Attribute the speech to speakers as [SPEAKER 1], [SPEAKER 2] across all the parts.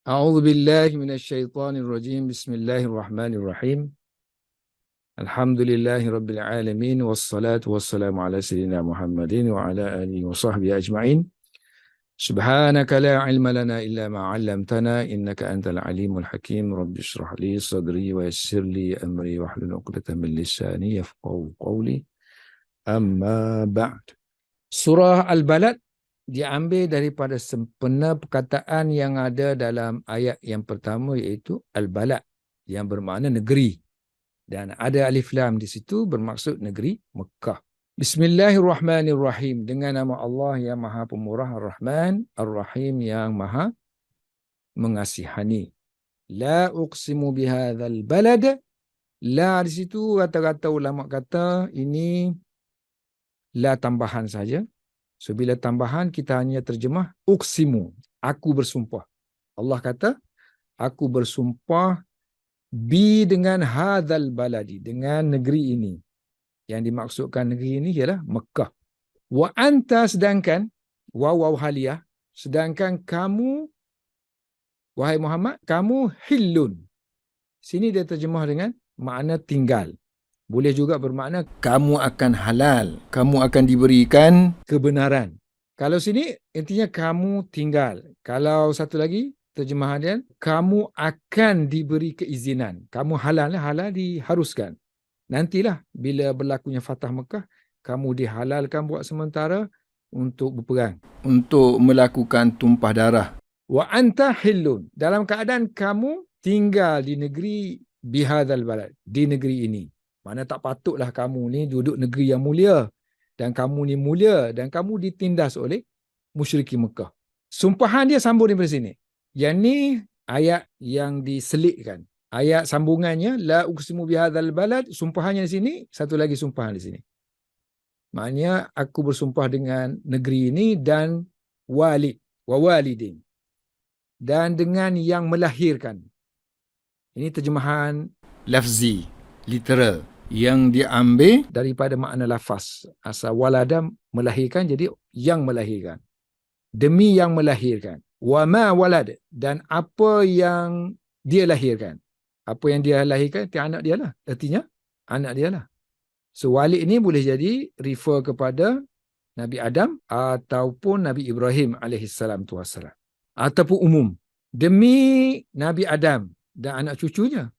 [SPEAKER 1] A'udzu billahi minasyaitonir rajim. Bismillahirrahmanirrahim. Alhamdulillahi rabbil alamin wassalatu wassalamu ala sayyidina Muhammadin wa ala alihi wa sahbihi ajma'in. Subhanaka la ilma lana illa ma 'allamtana innaka antal alimul hakim. Rabbi shrah li sadri wa yassir li amri wahlul 'uqdatam min lisani yafqahu qawli. Amma ba'd. Surah Al-Balad diambil daripada sempena perkataan yang ada dalam ayat yang pertama, iaitu Al-Balad, yang bermakna negeri. Dan ada alif lam di situ bermaksud negeri Mekah. Bismillahirrahmanirrahim. Dengan nama Allah yang Maha Pemurah, Ar-Rahman, Ar-Rahim, yang Maha mengasihani. La uqsimu bihadzal balad. La di situ kata-kata ulama kata ini la tambahan saja. So bila tambahan kita hanya terjemah uqsimu, aku bersumpah. Allah kata aku bersumpah dengan hadzal baladi, dengan negeri ini. Yang dimaksudkan negeri ini ialah Mekah. Wa anta, sedangkan waw haliyah, sedangkan kamu wahai Muhammad, kamu hillun. Sini dia terjemah dengan makna tinggal. Boleh juga bermakna kamu akan halal, kamu akan diberikan kebenaran. Kalau sini intinya kamu tinggal. Kalau satu lagi terjemahan dia, kamu akan diberi keizinan. Kamu halal diharuskan. Nantilah bila berlakunya Fatah Mekah, kamu dihalalkan buat sementara untuk berperang, untuk melakukan tumpah darah. Wa anta hillun, dalam keadaan kamu tinggal di negeri bihadzal balad, di negeri ini. Mana tak patutlah kamu ni duduk negeri yang mulia. Dan kamu ni mulia. Dan kamu ditindas oleh musyrikin Mekah. Sumpahan dia sambung daripada sini. Yang ni ayat yang diselitkan. Ayat sambungannya, la uqsimu bihadzal balad. Sumpahannya di sini, satu lagi sumpahan di sini. Maknanya aku bersumpah dengan negeri ini dan walid, wa walidin. Dan dengan yang melahirkan. Ini terjemahan lafzi, literal, yang diambil daripada makna lafaz. Asal walada melahirkan, jadi yang melahirkan. Demi yang melahirkan. Wa ma walad, dan apa yang dia lahirkan. Apa yang dia lahirkan, itu anak dia lah. Artinya, anak dia lah. So, walid ini boleh jadi refer kepada Nabi Adam ataupun Nabi Ibrahim alaihissalam tu wassalam. Ataupun umum. Demi Nabi Adam dan anak cucunya.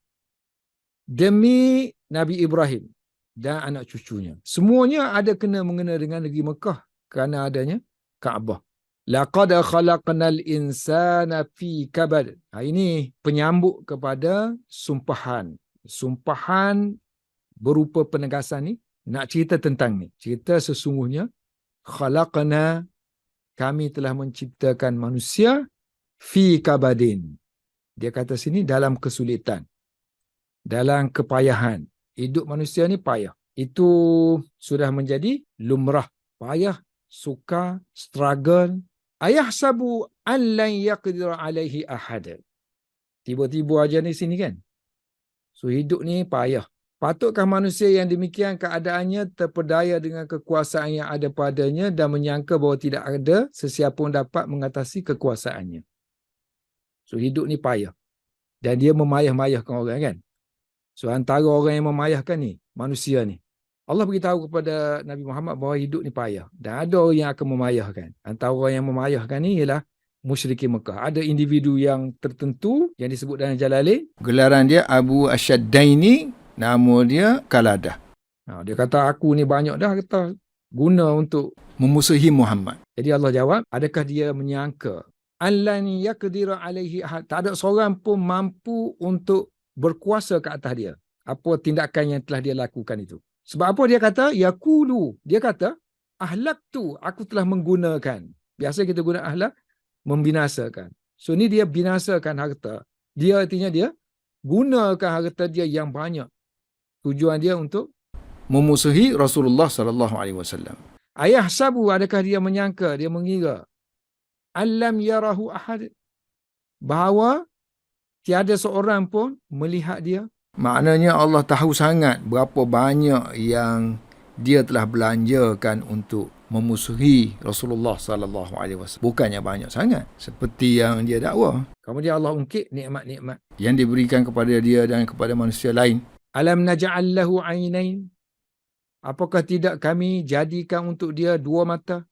[SPEAKER 1] Demi Nabi Ibrahim dan anak cucunya. Semuanya ada kena-mengena dengan negeri Mekah kerana adanya Kaabah. Laqad khalaqnal insana fi kabad. Ini penyambut kepada sumpahan. Sumpahan berupa penegasan ni. Nak cerita tentang ni. Cerita sesungguhnya khalaqna, kami telah menciptakan manusia fi kabadin. Dia kata sini dalam kesulitan. Dalam kepayahan. Hidup manusia ni payah. Itu sudah menjadi lumrah. Payah, sukar, struggle. Ayahsabu an lan yaqdir alaihi ahad. Tiba-tiba aja ni sini kan. So hidup ni payah. Patutkah manusia yang demikian keadaannya terpedaya dengan kekuasaan yang ada padanya dan menyangka bahawa tidak ada sesiapa pun dapat mengatasi kekuasaannya. So hidup ni payah. Dan dia memayah-mayahkan orang kan. So antara orang yang memayahkan ni, manusia ni. Allah beritahu kepada Nabi Muhammad bahawa hidup ni payah. Dan ada orang yang akan memayahkan. Antara orang yang memayahkan ni ialah musyrikin Mekah. Ada individu yang tertentu yang disebut dalam Jalalain. Gelaran dia Abu Asyaddaini, nama dia Qaladah. Dia kata aku ni banyak dah kata guna untuk memusuhi Muhammad. Jadi Allah jawab, adakah dia menyangka allan yaqdira alaihi ahad, tak ada seorang pun mampu untuk berkuasa ke atas dia. Apa tindakan yang telah dia lakukan itu. Sebab apa dia kata? Yaqulu. Dia kata, ahlaktu, aku telah menggunakan. Biasa kita guna ahlak, membinasakan. So ni dia binasakan harta. Dia artinya dia gunakan harta dia yang banyak. Tujuan dia untuk memusuhi Rasulullah SAW. Ayahsabu, adakah dia menyangka, dia mengira, alam yarahu ahad, bahawa tiada seorang pun melihat dia. Maknanya Allah tahu sangat berapa banyak yang dia telah belanjakan untuk memusuhi Rasulullah sallallahu alaihi wasallam. Bukannya banyak sangat seperti yang dia dakwa. Kemudian Allah ungkit nikmat-nikmat yang diberikan kepada dia dan kepada manusia lain. Alam naj'al lahu 'ainain? Apakah tidak kami jadikan untuk dia dua mata?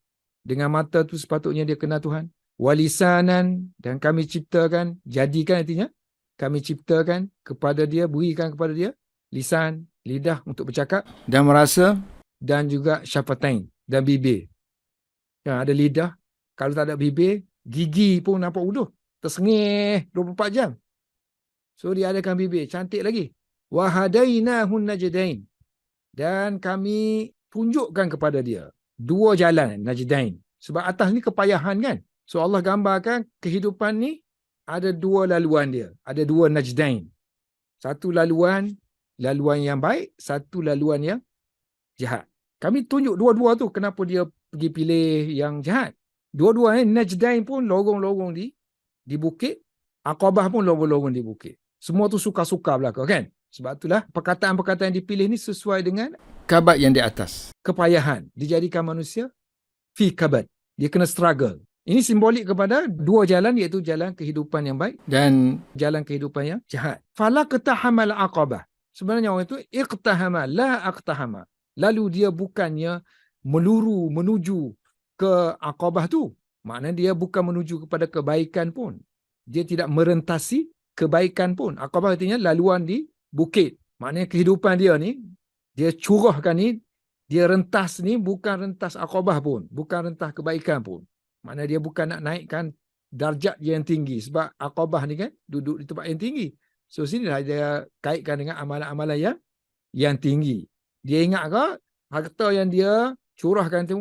[SPEAKER 1] Dengan mata tu sepatutnya dia kenal Tuhan. Walisanan, dan kami ciptakan, jadikan artinya kami ciptakan kepada dia, berikan kepada dia lisan, lidah untuk bercakap dan merasa, dan juga syafatain, dan bibir. Yang ada lidah, kalau tak ada bibir, gigi pun nampak uduh, tersengih 24 jam. So dia adakan bibir, cantik lagi. Wahadainahun najdain, dan kami tunjukkan kepada dia dua jalan najdain. Sebab atas ni kepayahan kan. So Allah gambarkan kehidupan ni ada dua laluan dia, ada dua najdain. Satu laluan yang baik, satu laluan yang jahat. Kami tunjuk dua-dua tu, kenapa dia pergi pilih yang jahat. Dua-dua najdain pun lorong-lorong di bukit, Aqabah pun lorong-lorong di bukit. Semua tu suka-suka belaka kan. Sebab itulah perkataan-perkataan yang dipilih ni sesuai dengan kabat yang di atas. Kepayahan. Dijadikan manusia fi kabat. Dia kena struggle. Ini simbolik kepada dua jalan, iaitu jalan kehidupan yang baik dan jalan kehidupan yang jahat. Fala qtahamal aqabah. Sebenarnya orang itu iqtahama la aqtahama. Lalu dia bukannya meluru menuju ke aqabah tu. Maknanya dia bukan menuju kepada kebaikan pun. Dia tidak merentasi kebaikan pun. Aqabah artinya laluan di bukit. Maknanya kehidupan dia ni, dia curahkan ni, dia rentas ni bukan rentas aqabah pun. Bukan rentas kebaikan pun. Maknanya dia bukan nak naikkan darjat yang tinggi. Sebab aqabah ni kan duduk di tempat yang tinggi. So sinilah dia kaitkan dengan amalan-amalan yang tinggi. Dia ingat ke harta yang dia curahkan tu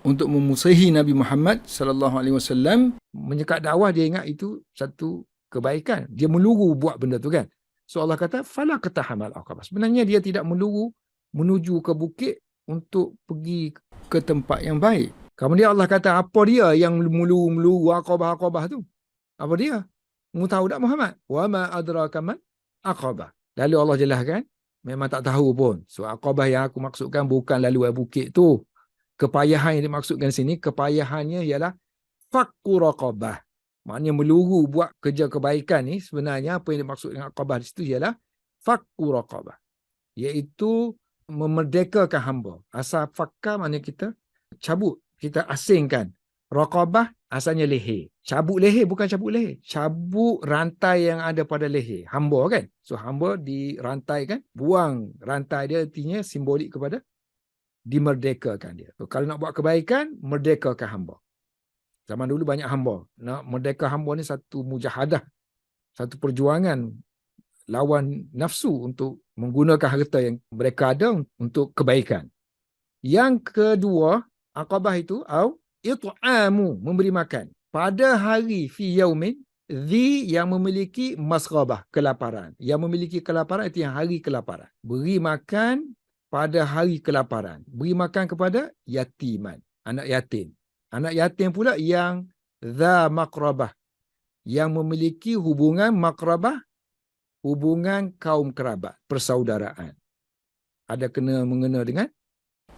[SPEAKER 1] untuk memusuhi Nabi Muhammad sallallahu alaihi wasallam, menyekat dakwah, dia ingat itu satu kebaikan. Dia meluru buat benda tu kan. So Allah kata fala qtahamal aqabah. Sebenarnya dia tidak meluru menuju ke bukit untuk pergi ke tempat yang baik. Kemudian Allah kata, apa dia yang meluru aqabah tu? Apa dia? Mu tahu tak Muhammad? Wa ma adraka man aqabah. Lalu Allah jelaskan, memang tak tahu pun. So aqabah yang aku maksudkan bukan laluan bukit tu. Kepayahan yang dimaksudkan sini, kepayahannya ialah fakku raqabah. Maknanya meluru buat kerja kebaikan ni, sebenarnya apa yang dimaksud dengan aqabah di situ ialah fakku raqabah. Iaitu memerdekakan hamba. Asal fakka maknanya kita cabut, kita asingkan. Raqabah asalnya leher. Cabut leher bukan cabut leher. Cabut rantai yang ada pada leher. Hamba kan? So hamba dirantaikan. Buang rantai dia, artinya simbolik kepada dimerdekakan dia. So, kalau nak buat kebaikan, merdekakan hamba. Zaman dulu banyak hamba. Nak merdeka hamba ni satu mujahadah. Satu perjuangan lawan nafsu untuk menggunakan harta yang mereka ada untuk kebaikan. Yang kedua, aqabah itu it'amu, memberi makan. Pada hari fi yaumin dhi, yang memiliki masghabah, kelaparan. Yang memiliki kelaparan itu yang hari kelaparan. Beri makan pada hari kelaparan. Beri makan kepada yatiman, anak yatim. Anak yatim pula yang dha maqrabah, yang memiliki hubungan maqrabah, hubungan kaum kerabat, persaudaraan. Ada mengena dengan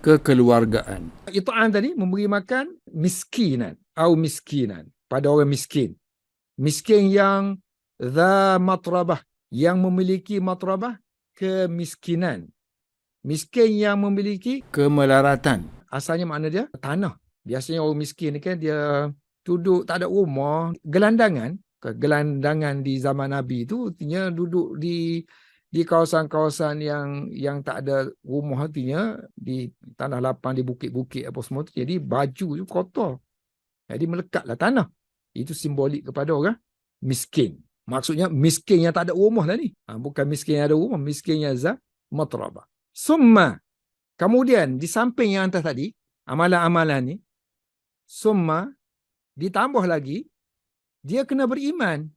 [SPEAKER 1] kekeluargaan. It'am tadi memberi makan miskinan atau miskinan, pada orang miskin. Miskin yang dha matrabah, yang memiliki matrabah, kemiskinan. Miskin yang memiliki kemelaratan. Asalnya makna dia tanah. Biasanya orang miskin ni kan dia duduk tak ada rumah, gelandangan. Gelandangan di zaman Nabi tu artinya duduk di kawasan-kawasan yang tak ada rumah, artinya di tanah lapang, di bukit-bukit apa semua tu. Jadi baju tu kotor. Jadi melekatlah tanah. Itu simbolik kepada orang miskin. Maksudnya miskin yang tak ada rumah lah ni. Bukan miskin yang ada rumah, miskin yang za matrabah. Summa, kemudian di samping yang atas tadi, amalan-amalan ni, summa, ditambah lagi, dia kena beriman.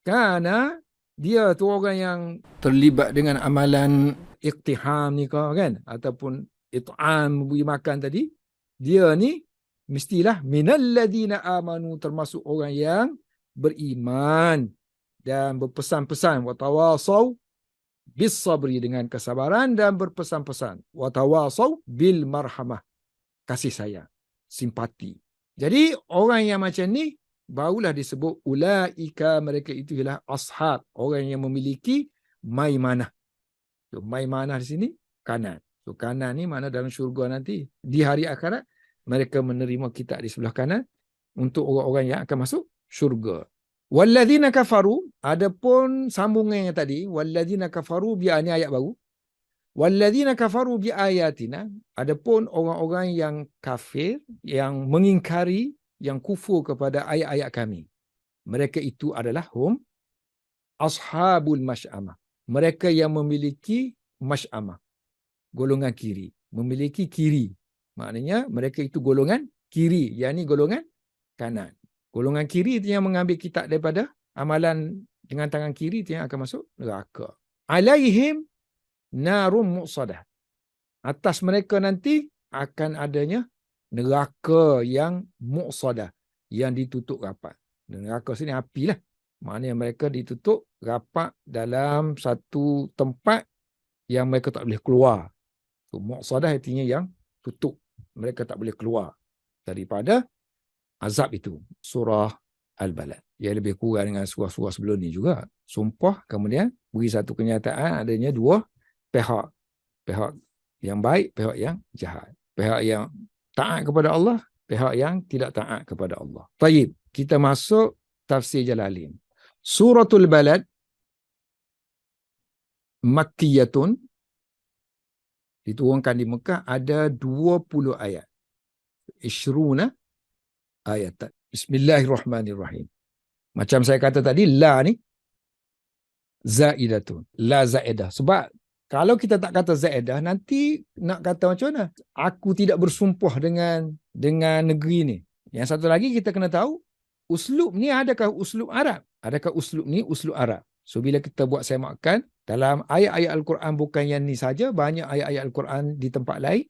[SPEAKER 1] Kerana dia tu orang yang terlibat dengan amalan iqtiham ni kan, ataupun it'am, beri makan tadi, dia ni mestilah minalladina amanu, termasuk orang yang beriman dan berpesan-pesan, watawasaw bis sabri, dengan kesabaran, dan berpesan-pesan, watawasaw bil marhamah, kasih sayang, simpati. Jadi orang yang macam ni barulah disebut ulaika, mereka itu ialah ashab, orang yang memiliki maimanah. So, maimanah di sini kanan. So kanan ni mana dalam syurga nanti di hari akhirat mereka menerima kitab di sebelah kanan untuk orang-orang yang akan masuk syurga. Walladzina kafaru, adapun sambungan yang tadi, walladzina kafaru bi, ini ayat baru. Walladzina kafaru bi ayatina, adapun orang-orang yang kafir, yang mengingkari, yang kufur kepada ayat-ayat kami. Mereka itu adalah hum ashabul masy'amah. Mereka yang memiliki masy'amah, golongan kiri, memiliki kiri. Maknanya mereka itu golongan kiri, yakni golongan kanan. Golongan kiri itu yang mengambil kitab daripada amalan dengan tangan kiri itu yang akan masuk neraka. Alaihim narum muqsadah. Atas mereka nanti akan adanya neraka yang muqsadah, yang ditutup rapat. Neraka sini api lah. Maknanya mereka ditutup rapat dalam satu tempat yang mereka tak boleh keluar. So, muqsadah artinya yang tutup. Mereka tak boleh keluar daripada azab itu. Surah Al-Balad. Yang lebih kurang dengan surah-surah sebelum ni juga. Sumpah, kemudian beri satu kenyataan adanya dua pihak. Pihak yang baik, pihak yang jahat. Pihak yang taat kepada Allah, pihak yang tidak taat kepada Allah. Baik, kita masuk tafsir Jalalain. Suratul Balad Makkiyatun, diturunkan di Mekah, ada 20 ayat. Ishruna ayat. Bismillahirrahmanirrahim. Macam saya kata tadi, la ni zaidatun, la zaidah. Sebab kalau kita tak kata zaidah, nanti nak kata macam mana? Aku tidak bersumpah dengan negeri ni. Yang satu lagi kita kena tahu, uslub ni adakah uslub Arab? Adakah uslub ni uslub Arab? So bila kita buat semakan dalam ayat-ayat Al-Quran, bukan yang ni saja, banyak ayat-ayat Al-Quran di tempat lain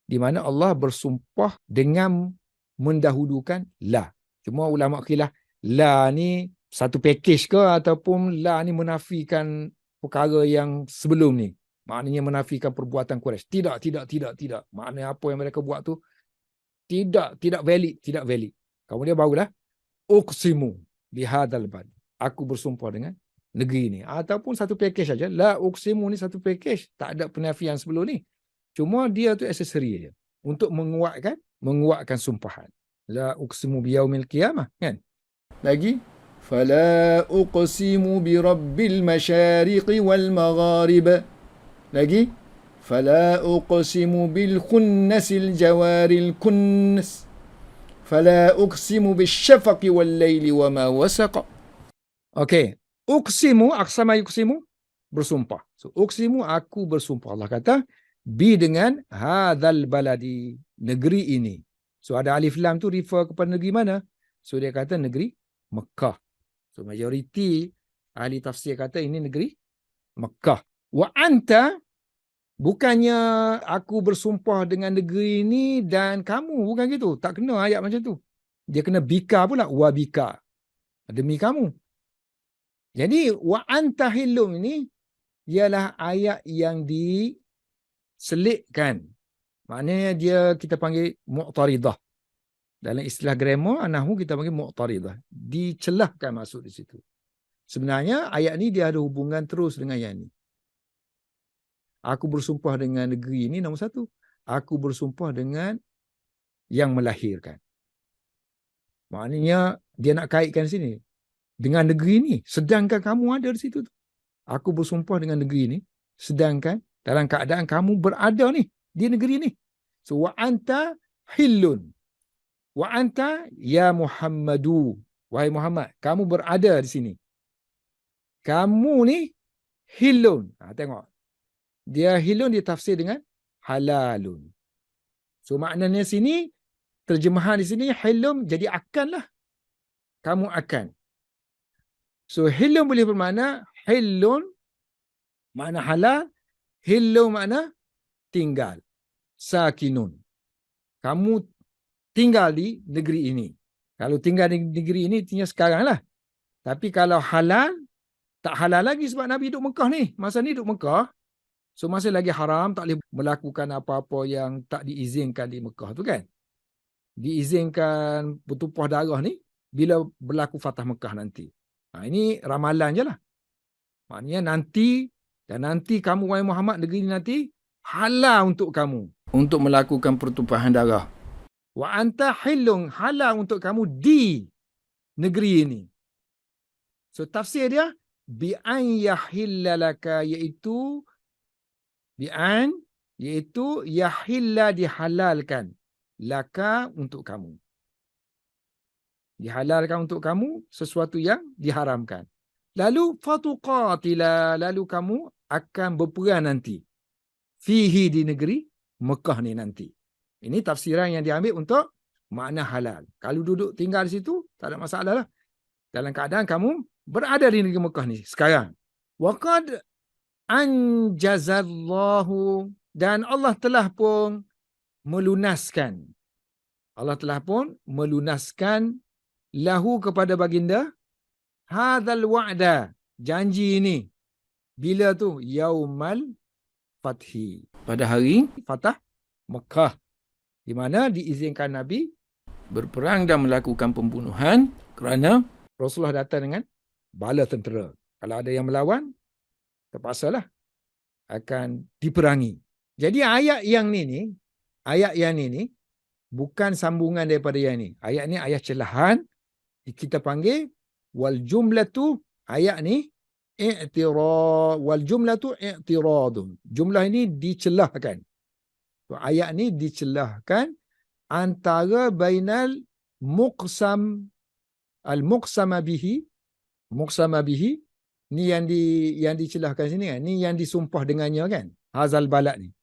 [SPEAKER 1] di mana Allah bersumpah dengan mendahulukan la. Cuma ulama khilaf, la ni satu package ke ataupun la ni menafikan perkara yang sebelum ni. Maknanya menafikan perbuatan Quraisy. Tidak. Maknanya apa yang mereka buat tu tidak valid. Kemudian barulah uqsimu bihadzal balad. Aku bersumpah dengan negeri ni. Ataupun satu package saja. La uqsimu ni satu package. Tak ada penafian sebelum ni. Cuma dia tu aksesori je. Untuk menguatkan sumpahan. La uqsimu biyaumil qiyamah. Kan? Lagi. Fala uqsimu birabbil masyariqi wal magharib. Lagi. Fala uqsimu bil khunnasil jawaril kunnas. Fala uqsimu bisyafaqi wal layli wa ma wasaqa. Okey. Uqsimu, aqsama yuqsimu, bersumpah. So, uqsimu, aku bersumpah. Allah kata, bi dengan hadzal baladi, negeri ini. So, ada alif lam tu refer kepada negeri mana? So, dia kata negeri Mekah. So, majoriti ahli tafsir kata ini negeri Mekah. Wa anta, bukannya aku bersumpah dengan negeri ini dan kamu, bukan gitu. Tak kena ayat macam tu. Dia kena bika pula, wa bika. Demi kamu. Jadi, wa anta hillum ini ialah ayat yang diselitkan. Maknanya dia kita panggil mu'taridah. Dalam istilah grammar, nahwu kita panggil mu'taridah. Dicelahkan masuk di situ. Sebenarnya ayat ni dia ada hubungan terus dengan yang ni. Aku bersumpah dengan negeri ini, nombor satu. Aku bersumpah dengan yang melahirkan. Maknanya dia nak kaitkan sini. Dengan negeri ini, sedangkan kamu ada di situ. Aku bersumpah dengan negeri ini, sedangkan dalam keadaan kamu berada ni, di negeri ini. So, wa anta hillun. Wa anta ya Muhammadu. Wahai Muhammad, kamu berada di sini. Kamu ni hillun. Tengok. Dia hillun ditafsir dengan halalun. So, maknanya sini, terjemahan di sini, hillun jadi akanlah. Kamu akan. So, hillun boleh bermakna hillun, makna halal. Hillun makna tinggal. Sakinun. Kamu tinggal di negeri ini. Kalau tinggal di negeri ini, artinya sekarang lah. Tapi kalau halal, tak halal lagi sebab Nabi duduk Mekah ni. Masa ni duduk Mekah, So masih lagi haram, tak boleh melakukan apa-apa yang tak diizinkan di Mekah tu kan. Diizinkan bertumpah darah ni bila berlaku Fatah Mekah nanti. Ini ramalan je lah. Maknanya nanti, dan nanti kamu wahai Muhammad, negeri ini nanti halal untuk kamu untuk melakukan pertumpahan darah. Wa anta hillun, halal untuk kamu di negeri ini. So tafsir dia bi an yahilla laka, iaitu yahilla, dihalalkan, laka, untuk kamu. Dihalalkan untuk kamu sesuatu yang diharamkan. Lalu fatuqatila, lalu kamu akan berperang nanti. Fihi, di negeri Mekah ni nanti. Ini tafsiran yang diambil untuk makna halal. Kalau duduk tinggal di situ, tak ada masalah lah. Dalam keadaan kamu berada di negeri Mekah ni sekarang. Waqad anjazallahu, dan Allah telah pun melunaskan. Allah telah pun melunaskan lahu, kepada baginda, hadzal wa'da, janji ini. Bila tu? Yaumal fathi, pada hari Fatah Mekah, di mana diizinkan Nabi berperang dan melakukan pembunuhan kerana Rasulullah datang dengan bala tentera. Kalau ada yang melawan, terpaksalah akan diperangi. Jadi ayat yang ni bukan sambungan daripada yang ni. Ayat ni ayat celahan, kita panggil wal jumlatu, ayat ni wal jumlatu i'tiradun. Jumlah ini dicelahkan. So, ayat ni dicelahkan antara bainal al-muqsama bihi ni yang dicelahkan sini kan, ni yang disumpah dengannya kan, hazal balad ni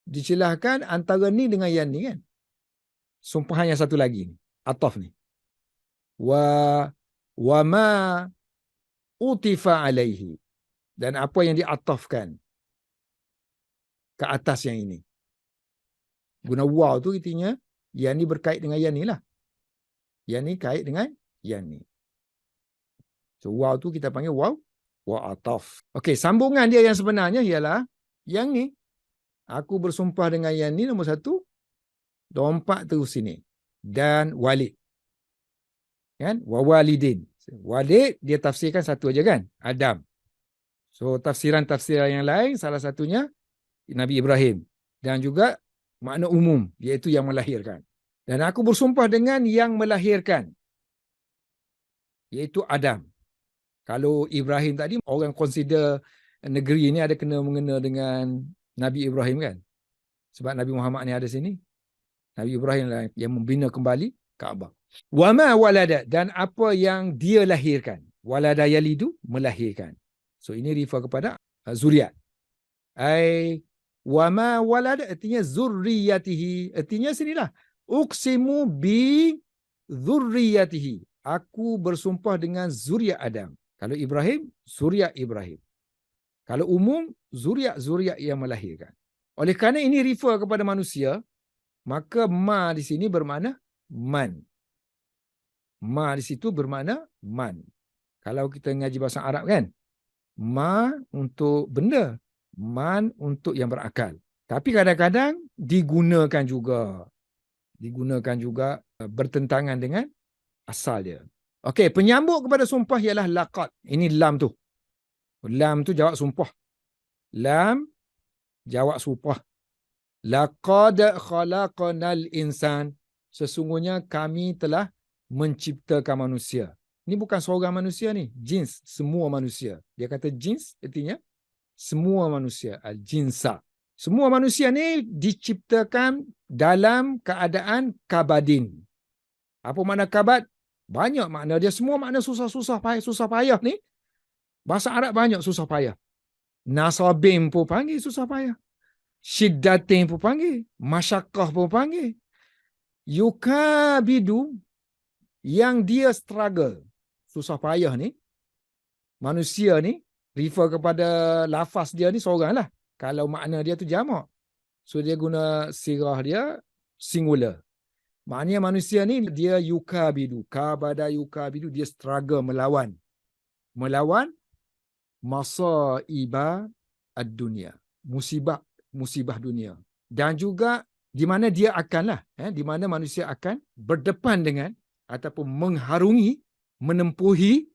[SPEAKER 1] dicelahkan antara ni dengan yang ni kan, sumpahan yang satu lagi ni, ataf ni, wa ma utifa alaihi, dan apa yang diatafkan ke atas yang ini. Guna waw tu artinya yang ni berkait dengan yang ni lah. Yang ni kait dengan yang ni. So waw tu kita panggil waw ataf. Okey, sambungan dia yang sebenarnya ialah yang ni. Aku bersumpah dengan yang ni, nombor satu. Nombor 4 terus sini. Dan walid. Kan? Wa walidin. Walid dia tafsirkan satu aja kan? Adam. So tafsiran-tafsiran yang lain, salah satunya Nabi Ibrahim. Dan juga makna umum, iaitu yang melahirkan. Dan aku bersumpah dengan yang melahirkan, iaitu Adam. Kalau Ibrahim tadi, orang consider negeri ini ada kena-mengena dengan Nabi Ibrahim kan? Sebab Nabi Muhammad ni ada sini. Nabi Ibrahim lah yang membina kembali Kaabah. Wa ma walada, dan apa yang dia lahirkan. Walada yalidu, melahirkan. So ini refer kepada zuriat. Wa ma walada artinya zurriyatihi. Artinya sinilah. Uqsimu bi zurriyatihi. Aku bersumpah dengan zuriat Adam. Kalau Ibrahim, zuriat Ibrahim. Kalau umum, zuriat-zuriat yang melahirkan. Oleh kerana ini refer kepada manusia, maka ma di sini bermakna man. Ma di situ bermakna man. Kalau kita ngaji bahasa Arab kan, ma untuk benda, man untuk yang berakal. Tapi kadang-kadang digunakan juga bertentangan dengan asal dia. Okey, penyambung kepada sumpah ialah laqad. Ini lam tu. Lam tu jawab sumpah. Lam jawab sumpah. Laqad khalaqnal insan. Sesungguhnya kami telah menciptakan manusia. Ini bukan seorang manusia ni, jins, semua manusia. Dia kata jins artinya semua manusia, al-jinsa. Semua manusia ni diciptakan dalam keadaan kabadin. Apa makna kabad? Banyak makna dia, semua makna susah payah ni. Bahasa Arab banyak susah payah. Nasabim pun panggil susah payah. Syiddatin pun panggil. Masyakkah pun panggil. Yukabidu, yang dia struggle. Susah payah ni. Manusia ni, refer kepada lafaz dia ni seorang lah. Kalau makna dia tu jamak. So dia guna sirah dia singular. Maknanya manusia ni dia yukabidu. Kabada yukabidu, dia struggle melawan. Melawan masaiba ad-dunia. musibah dunia. Dan juga di mana dia akanlah, di mana manusia akan berdepan dengan ataupun mengharungi, menempuhi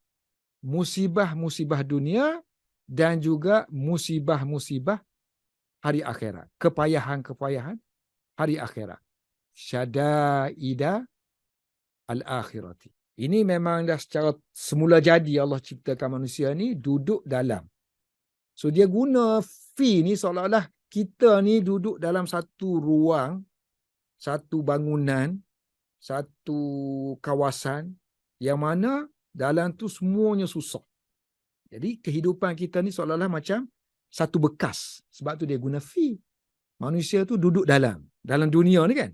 [SPEAKER 1] musibah-musibah dunia dan juga musibah-musibah hari akhirat. Kepayahan-kepayahan hari akhirat. Syadaida al-akhirati. Ini memang dah secara semula jadi Allah ciptakan manusia ni duduk dalam. So dia guna fi ni seolah-olah kita ni duduk dalam satu ruang, satu bangunan, satu kawasan yang mana dalam tu semuanya susah. Jadi kehidupan kita ni seolah-olah macam satu bekas. Sebab tu dia guna fi. Manusia tu duduk dalam dunia ni kan.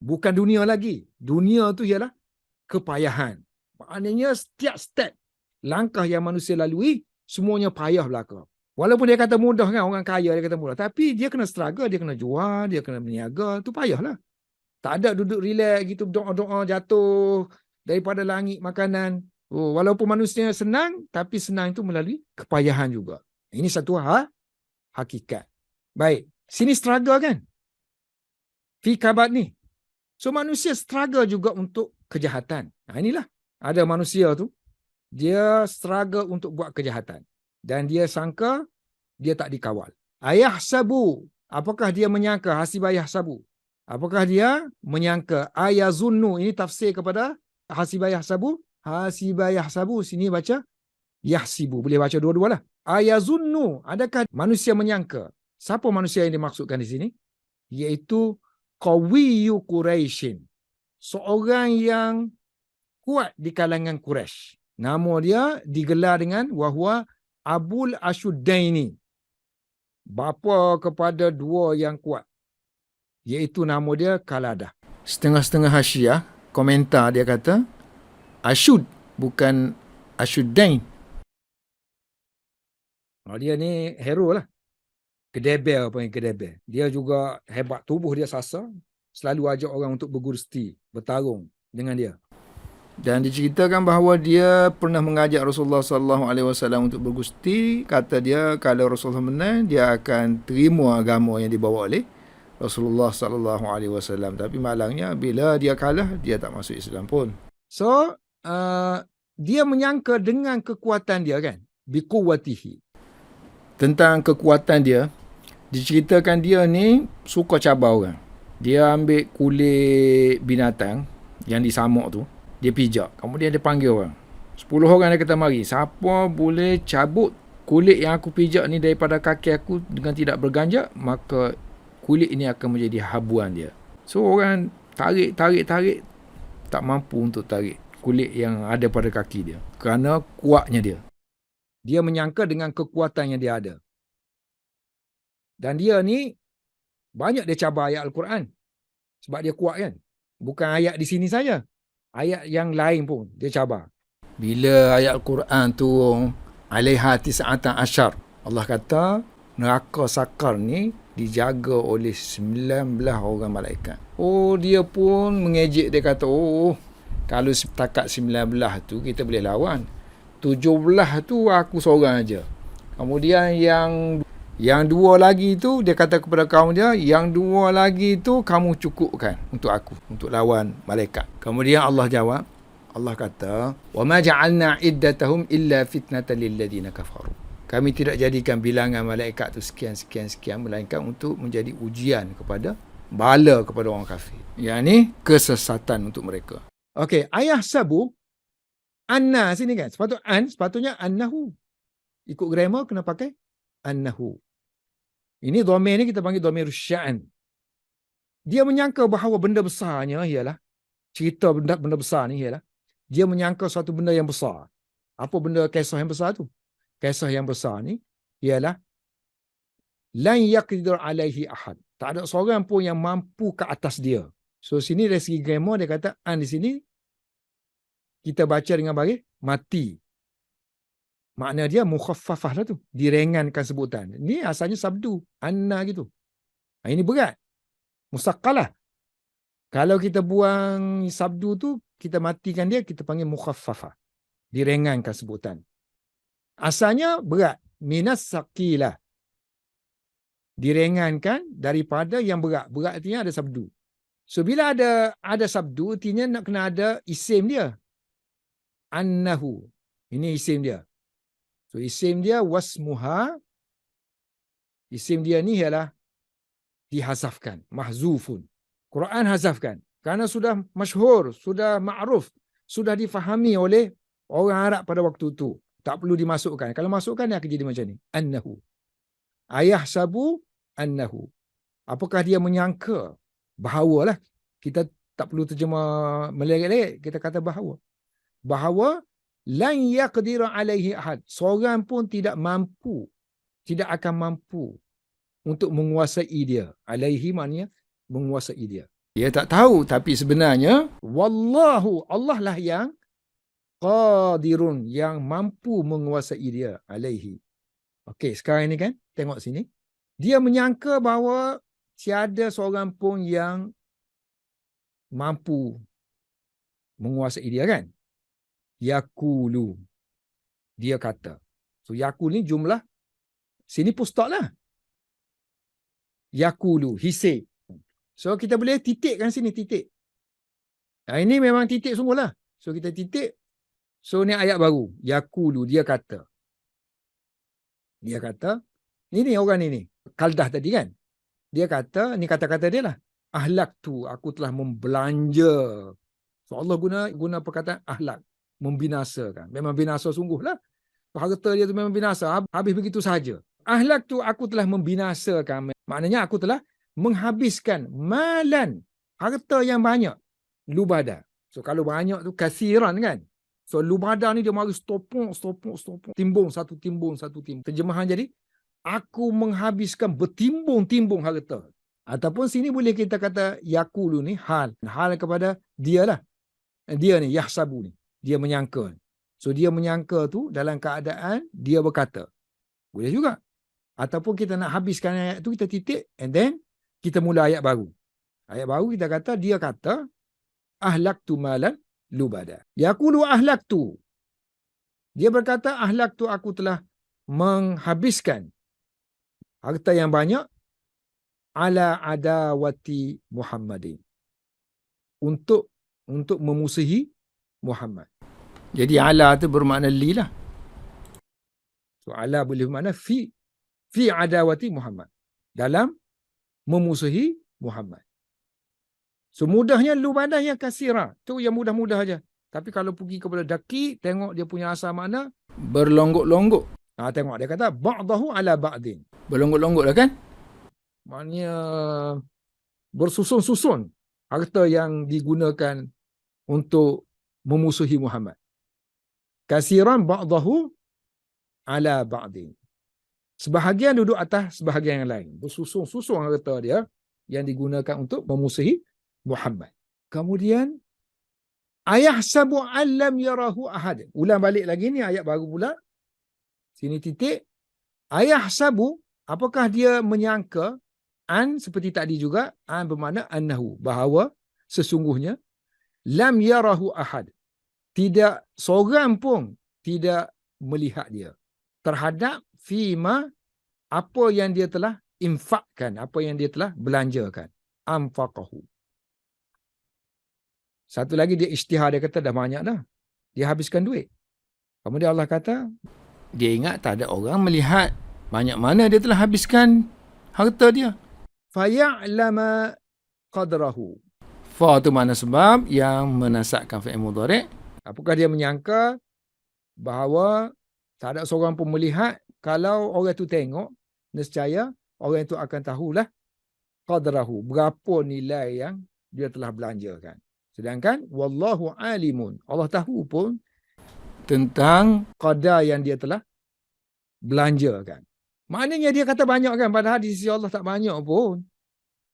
[SPEAKER 1] Bukan dunia lagi. Dunia tu ialah kepayahan. Maknanya setiap step langkah yang manusia lalui semuanya payah belaka. Walaupun dia kata mudah kan, orang kaya dia kata mudah, tapi dia kena struggle, dia kena jual, dia kena berniaga, tu payahlah. Tak ada duduk relax gitu, doa-doa jatuh daripada langit makanan. Oh, walaupun manusia senang, tapi senang itu melalui kepayahan juga. Ini satu hakikat. Baik, sini struggle kan? Fi kabat ni. So manusia struggle juga untuk kejahatan. Nah inilah. Ada manusia tu, dia struggle untuk buat kejahatan. Dan dia sangka, dia tak dikawal. Ayah sabu. Apakah dia menyangka? Hasibah sabu. Apakah dia menyangka? Ayazunnu. Ini tafsir kepada hasibah sabu. Hasibah sabu. Sini baca yahsibu. Boleh baca dua-dua lah. Ayazunnu. Adakah manusia menyangka? Siapa manusia yang dimaksudkan di sini? Iaitu Qawiyyu Quraisyin. Seorang yang kuat di kalangan Quraisy. Nama dia digelar dengan wahwa Abul Ashuddaini. Bapa kepada dua yang kuat. Iaitu nama dia Qaladah. Setengah-setengah Hasyiah, komentar dia kata, Ashud, bukan Ashuddain. Dia ni hero lah. Kedebel apa yang kedebel. Dia juga hebat, tubuh dia sasar. Selalu ajak orang untuk bergusti, bertarung dengan dia. Dan diceritakan bahawa dia pernah mengajak Rasulullah SAW untuk bergusti. Kata dia kalau Rasulullah menang, dia akan terima agama yang dibawa oleh Rasulullah SAW. Tapi malangnya bila dia kalah, dia tak masuk Islam pun. So, dia menyangka dengan kekuatan dia kan. Biquwwatihi. Tentang kekuatan dia, diceritakan dia ni suka cabar orang. Dia ambil kulit binatang yang disamak tu, dia pijak. Kemudian dia panggil orang. 10 orang dia kata mari. Siapa boleh cabut kulit yang aku pijak ni daripada kaki aku dengan tidak berganjak, maka kulit ini akan menjadi habuan dia. So orang tarik. Tak mampu untuk tarik kulit yang ada pada kaki dia. Kerana kuatnya dia. Dia menyangka dengan kekuatan yang dia ada. Dan dia ni banyak dia cabar ayat Al-Quran. Sebab dia kuat kan. Bukan ayat di sini saja. Ayat yang lain pun dia cabar. Bila ayat Al-Quran turun, alaiha tis'atan asyar. Allah kata, neraka sakar ni dijaga oleh 19 orang malaikat. Oh, dia pun mengejek. Dia kata, kalau setakat 19 tu kita boleh lawan. 17 tu aku seorang aja. Kemudian yang 2 lagi tu, dia kata kepada kaum dia, yang 2 lagi tu kamu cukupkan untuk aku, untuk lawan malaikat. Kemudian Allah jawab, Allah kata, wa ma ja'alna iddatahum illa fitnatan lil ladina kafaru. Kami tidak jadikan bilangan malaikat tu sekian, melainkan untuk menjadi ujian bala kepada orang kafir. Yang ni kesesatan untuk mereka. Okey, ayah sabu, anna sini kan, sepatutnya annahu. Ikut grammar kena pakai annahu. Ini dhamir ni kita panggil dhamir sya'an. Dia menyangka bahawa benda besarnya ialah, cerita benda besar ni ialah, dia menyangka suatu benda yang besar. Apa benda kisah yang besar tu? Kisah yang besar ni ialah lan yaqdir alaihi ahad. Tak ada seorang pun yang mampu ke atas dia. So sini dari segi grammar dia kata an di sini kita baca dengan baris mati. Makna dia mukhaffafah lah tu. Direngankan sebutan. Ini asalnya sabdu. Anna gitu. Ini berat. Musaqqalah. Kalau kita buang sabdu tu, kita matikan dia, kita panggil mukhaffafah. Direngankan sebutan. Asalnya berat. Minas saqilah. diringankan daripada yang berat. Berat artinya ada sabdu. So bila ada sabdu, artinya nak kena ada isim dia. Annahu. Ini isim dia. So isim dia wasmuha. Isim dia ni ialah dihazafkan, mahzufun. Quran hazafkan kerana sudah masyhur, sudah ma'ruf, sudah difahami oleh orang Arab pada waktu itu. Tak perlu dimasukkan. Kalau masukkan dia akan jadi macam ni. Annahu. Ayahsabu annahu. Apakah dia menyangka? Bahawa lah. Kita tak perlu terjemah melirik-lirik. Kita kata bahawa. Bahawa lan yaqdira alaihi ahad. Seorang pun tidak mampu. Tidak akan mampu untuk menguasai dia. Alaihi maknanya menguasai dia. Dia tak tahu, tapi sebenarnya wallahu, Allah lah yang qadirun, yang mampu menguasai dia. Alaihi. Okey, sekarang ini kan, tengok sini. Dia menyangka bahawa tiada seorang pun yang mampu menguasai dia kan. Yakulu. Dia kata. So, yakul ni jumlah. Sini full stop lah. Yakulu, he say. So kita boleh titikkan sini, titik. Nah, ini memang titik sungguh lah. So kita titik. So ni ayat baru. Yakulu, dia kata. Dia kata, ini orang ini. Kaldah tadi kan. Dia kata, ni kata-kata dia lah. Ahlak tu, aku telah membelanja. So Allah guna perkataan ahlak. Membinasakan. Memang binasa sungguh lah. Harta dia tu memang binasa. Habis begitu sahaja. Ahlak tu, aku telah membinasakan. Maknanya aku telah menghabiskan malan, harta yang banyak. Lubada. So kalau banyak tu kasiran kan. So lubada ni dia mari stopong. Timbung. Terjemahan jadi, aku menghabiskan bertimbung-timbung harta. Ataupun sini boleh kita kata yakulu ni hal. Hal kepada dia lah. Dia ni, yahsabu ni. Dia menyangka. So dia menyangka tu dalam keadaan dia berkata. Boleh juga. Ataupun kita nak habiskan ayat tu, kita titik and then kita mula ayat baru. Ayat baru kita kata, dia kata ahlaktu malan lubada. Yaqulu ahlaktu. Dia berkata ahlaktu, aku telah menghabiskan harta yang banyak ala adawati Muhammadin. Untuk memusuhi Muhammad. Jadi ala tu bermakna li lah. So ala boleh bermakna fi adawati Muhammad. Dalam memusuhi Muhammad. So mudahnya lubadah yang kasira. Tu yang mudah-mudah aja. Tapi kalau pergi kepada daki, tengok dia punya asal makna berlonggok-longgok. Tengok dia kata ba'dahu ala ba'din. Berlonggok-longgok lah kan? Maknanya bersusun-susun harta yang digunakan untuk memusuhi Muhammad. Kasiran ba'dahu ala ba'din. Sebahagian duduk atas sebahagian yang lain. Bersusun-susun harta dia yang digunakan untuk memusuhi Muhammad. Kemudian, ayahsabu allam yarahu ahad. Ulang balik lagi ni ayat baru pula. Sini titik. Ayahsabu, apakah dia menyangka, an seperti tadi juga, an bermakna annahu, bahawa sesungguhnya, lam yarahu ahad. Tidak seorang pun tidak melihat dia. Terhadap fima, apa yang dia telah infakkan, apa yang dia telah belanjakan. Anfaqahu. Satu lagi dia isytihar, dia kata dah banyak dah. Dia habiskan duit. Kemudian Allah kata, dia ingat tak ada orang melihat banyak mana dia telah habiskan harta dia. Faya'lama qadrahu. Fa tu mana sebab yang menasakkan fi'il mudhari'. Apakah dia menyangka bahawa tak ada seorang pun melihat? Kalau orang itu tengok, nescaya orang itu akan tahulah qadrahu, berapa nilai yang dia telah belanjakan. Sedangkan wallahu alimun, Allah tahu pun tentang qadar yang dia telah belanjakan. Maknanya dia kata banyak kan, padahal di sisi Allah tak banyak pun.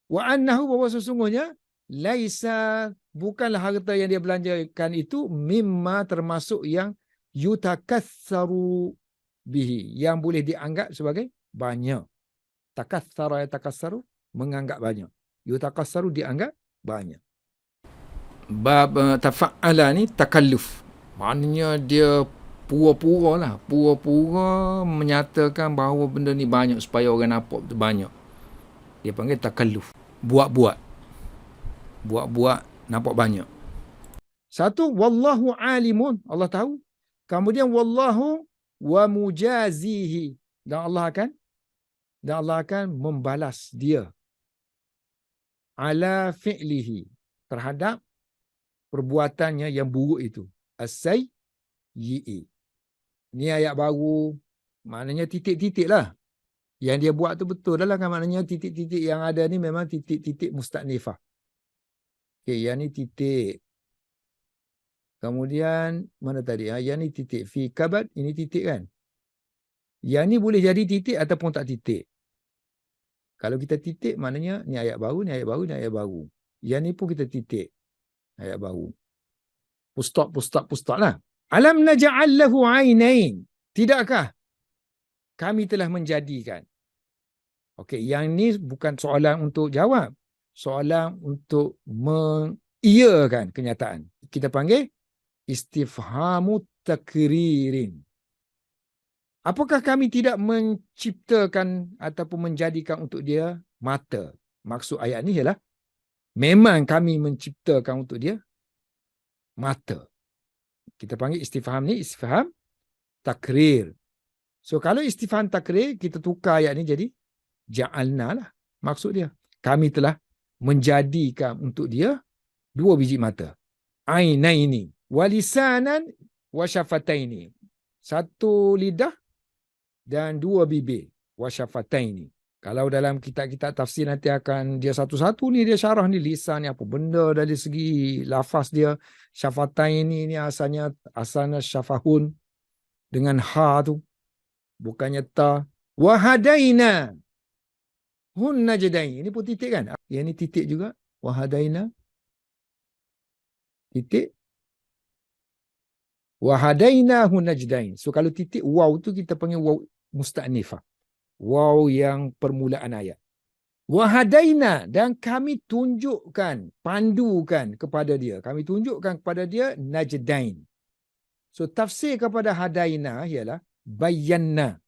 [SPEAKER 1] Wa annahu, bahawa sesungguhnya laisa, bukanlah harta yang dia belanjakan itu mimma, termasuk yang yutakassaru bihi, yang boleh dianggap sebagai banyak. Takassara yatakassaru, menganggap banyak. Yutakassaru, dianggap banyak. Bab tafa'ala ni takalluf. Maknanya dia pura-pura lah. Pura-pura menyatakan bahawa benda ni banyak supaya orang nampak banyak. Dia panggil takalluf. Buat-buat. Buat-buat nampak banyak. Satu, wallahu alimun. Allah tahu. Kemudian wallahu wa mujazihi. Dan Allah akan membalas dia ala fi'lihi, terhadap perbuatannya yang buruk itu. As-sayyi'i. Ini ayat baru, maknanya titik-titik lah. Yang dia buat tu betul dah lah kan, maknanya titik-titik yang ada ni memang titik-titik musta'nifah. Okay, yang ni titik. Kemudian, mana tadi? Yang ni titik. Fi kabad, ini titik kan? Yang ni boleh jadi titik ataupun tak titik. Kalau kita titik, maknanya ni ayat baru, ni ayat baru, ni ayat baru. Yang ni pun kita titik. Ayat baru. Pustak lah. Alam naja'al lahu ainain. Tidakkah kami telah menjadikan? Okey, yang ni bukan soalan untuk jawab. Soalan untuk mengiyakan kenyataan. Kita panggil istifhamu takririn. Apakah kami tidak menciptakan ataupun menjadikan untuk dia mata? Maksud ayat ni ialah memang kami menciptakan untuk dia mata. Kita panggil istifham ni istifham takrir. So kalau istifham takrir, kita tukar ayat ni jadi ja'alna lah. Maksud dia, kami telah menjadikan untuk dia 2 biji mata. Ainaini wa lisanan wa syafataini. 1 lidah dan 2 bibir. Wa syafataini. Kalau dalam kitab-kitab tafsir nanti akan dia satu-satu ni dia syarah ni, lisan ni apa benda dari segi lafaz dia. Syafataini ni asalnya syafahun dengan ha tu, bukannya ta. Wa hadaina hun najdain. Ini pun titik kan? Yang ni titik juga. Wa hadaina titik. Wa hadaina hun najdain. So kalau titik waw tu kita panggil waw musta'nifah. Waw yang permulaan ayat. Wa hadaina, dan kami tunjukkan, pandukan kepada dia. Kami tunjukkan kepada dia najdain. So tafsir kepada hadaina ialah bayanna.